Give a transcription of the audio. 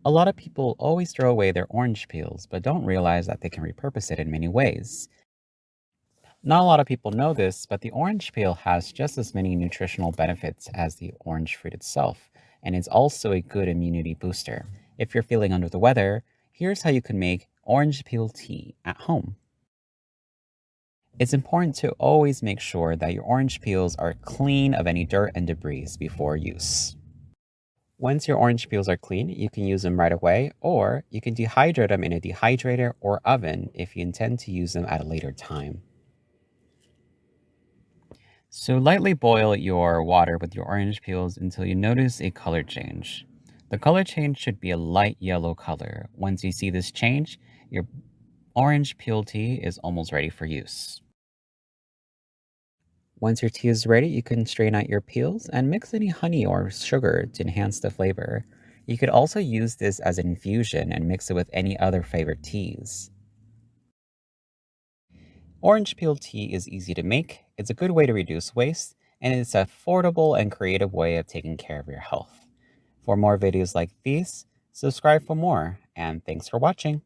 A lot of people always throw away their orange peels, but don't realize that they can repurpose it in many ways. Not a lot of people know this, but the orange peel has just as many nutritional benefits as the orange fruit itself, and is also a good immunity booster. If you're feeling under the weather, here's how you can make orange peel tea at home. It's important to always make sure that your orange peels are clean of any dirt and debris before use. Once your orange peels are clean, you can use them right away, or you can dehydrate them in a dehydrator or oven if you intend to use them at a later time. So, lightly boil your water with your orange peels until you notice a color change. The color change should be a light yellow color. Once you see this change, your orange peel tea is almost ready for use. Once your tea is ready, you can strain out your peels and mix any honey or sugar to enhance the flavor. You could also use this as an infusion and mix it with any other favorite teas. Orange peel tea is easy to make, it's a good way to reduce waste, and it's an affordable and creative way of taking care of your health. For more videos like these, subscribe for more, and thanks for watching.